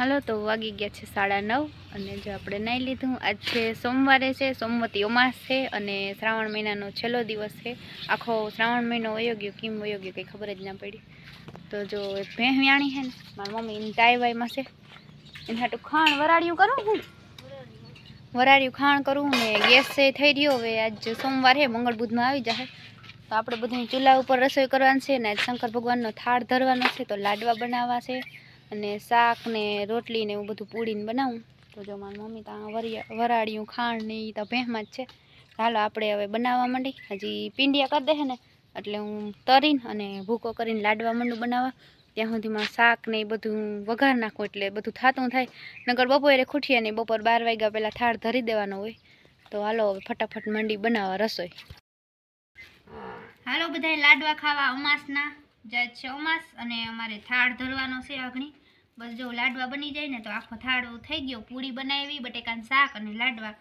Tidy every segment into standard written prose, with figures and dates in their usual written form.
હાલો તો વાગી ગયા છે 9:30 અને જો આપણે નાઈ લીધું। આજ છે સોમવારે છે, સોમવતી અમાસ છે અને શ્રાવણ મહિનાનો છેલ્લો દિવસ છે। આખો શ્રાવણ મહિનો વયો ગયો, કેમ વયો ગયો કંઈ ખબર જ ના પડી। તો જો એક ભેંસ વ્યાણી છે ને મારી મમ્મી ટાઈવાઈમાં છે, એના હાટું ખાણ વરાળ્યું કરું હું વરાળ્યું ખાણ કરું ને ગેસ છે થઈ રહ્યો। હવે આજ સોમવાર છે, મંગળ બુધમાં આવી જશે તો આપણે બધું ચૂલા ઉપર રસોઈ કરવાની છે ને આજ શંકર ભગવાનનો થાળ ધરવાનો છે, તો લાડવા બનાવવા છે અને શાક ને રોટલી ને એવું બધું પૂડીને બનાવું। તો જો મારી મમ્મી ત્યાં વરાળ્યું ખાંડ ને એ તો ભેંસમાં જ છે। ચાલો આપણે હવે બનાવવા માંડી। હજી પીંડિયા કરી દે ને એટલે હું તરીને અને ભૂકો કરીને લાડવા માંડું બનાવવા। ત્યાં સુધીમાં શાક ને એ બધું વઘાર નાખું એટલે બધું થાતું થાય, નકર બપોરે ખૂટીએ ને બપોર 12 વાગ્યા પહેલાં થાળ ધરી દેવાનો હોય। તો હાલો હવે ફટાફટ માંડી બનાવવા રસોઈ। હાલો બધા લાડવા ખાવા અમાસના જ છે અમાસ અને અમારે થાળ ધરવાનો છે આગણી। બસ જો લાડવા બની જાય ને તો આખો થાળો થઈ ગયો। પૂરી બનાવી, બટેકાનું શાક અને લાડવા।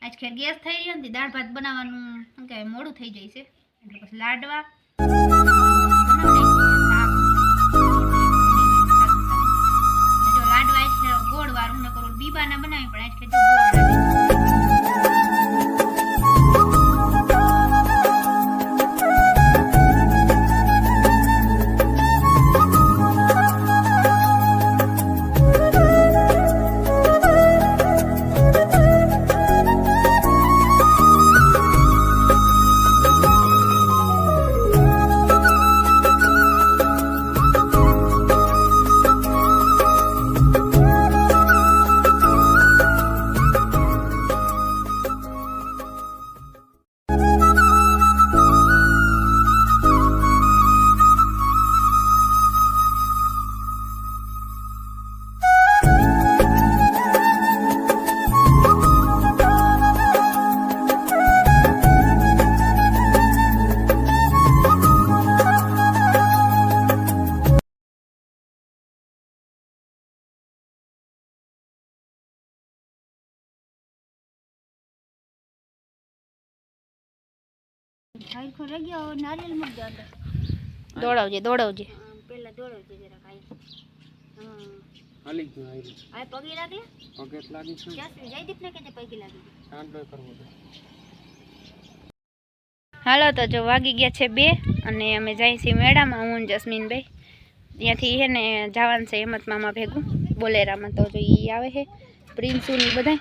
આજ ખેર ગેસ થઈ રહ્યો ને દાળ ભાત બનાવવાનું શું કહેવાય મોડું થઈ જાય છે, એટલે પછી લાડવા જો લાડવા આજ ખેર ગોળ વાળું ને કરું બીબાના બનાવી, પણ આજ ખેર જો હાઈખો રહી ગયો। નારિયેલ મૂક દે અંદર, દોડાવજે પેલા દોડાવજે જરાક આઈ હાલી ગયો આ પગે લાગે છે ક્યાં જયદીપ ને કે પગે લાગી કાંડો કરવો છે। હાલો તો જો વાગી ગયા છે 2 અને અમે જાય છે મેળામાં, હું જસ્મીનભાઈ ત્યાંથી હે ને જવાનું છે હેમત મામા ભેગું બોલેરામાં। તો જો ઈ આવે છે પ્રિન્સુ ની બધા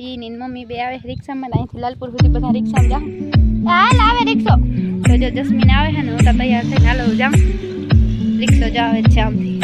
ઈ ની મમ્મી બે આવે રિક્ષામાં, અહીંથી લાલપુર સુધી બધા રિક્ષામાં જાઉં। હાલ આવે રિક્ષો તો જો જસ્મીન આવે છે ને હું તો તૈયાર થઈને હાલો જાઉં, રિક્ષો જ આવે છે આમથી।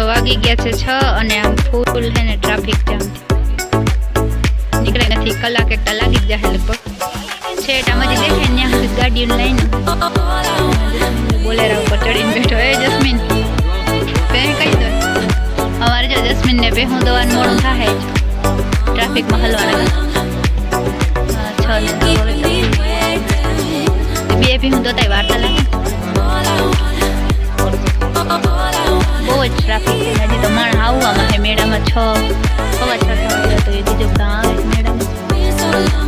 વાગી ગયા છે 6 અને આમ ફૂલ હે ને ટ્રાફિક જામ નીકળે નથી કલાક એક લાગી જ જાય લગભગ છેટામાંથી દેખાય ને ત્યાં સુધી ગાડીઓ લઈને બોલેરા ઉપર ચડીને બેઠો એ જસ્મીન બે કહી દો અમારે જો જસ્મીન ને બે હું દવાનું મોડું થાય ટ્રાફિકમાં હલવાના 6 બે બી હું દોતાય વાર્તા લાગે બહુ જ ટ્રાફિક હજી તો માણ આવું 6 સવા 6 થવા આવ્યા તો એ બીજો બધા આવે મેડમ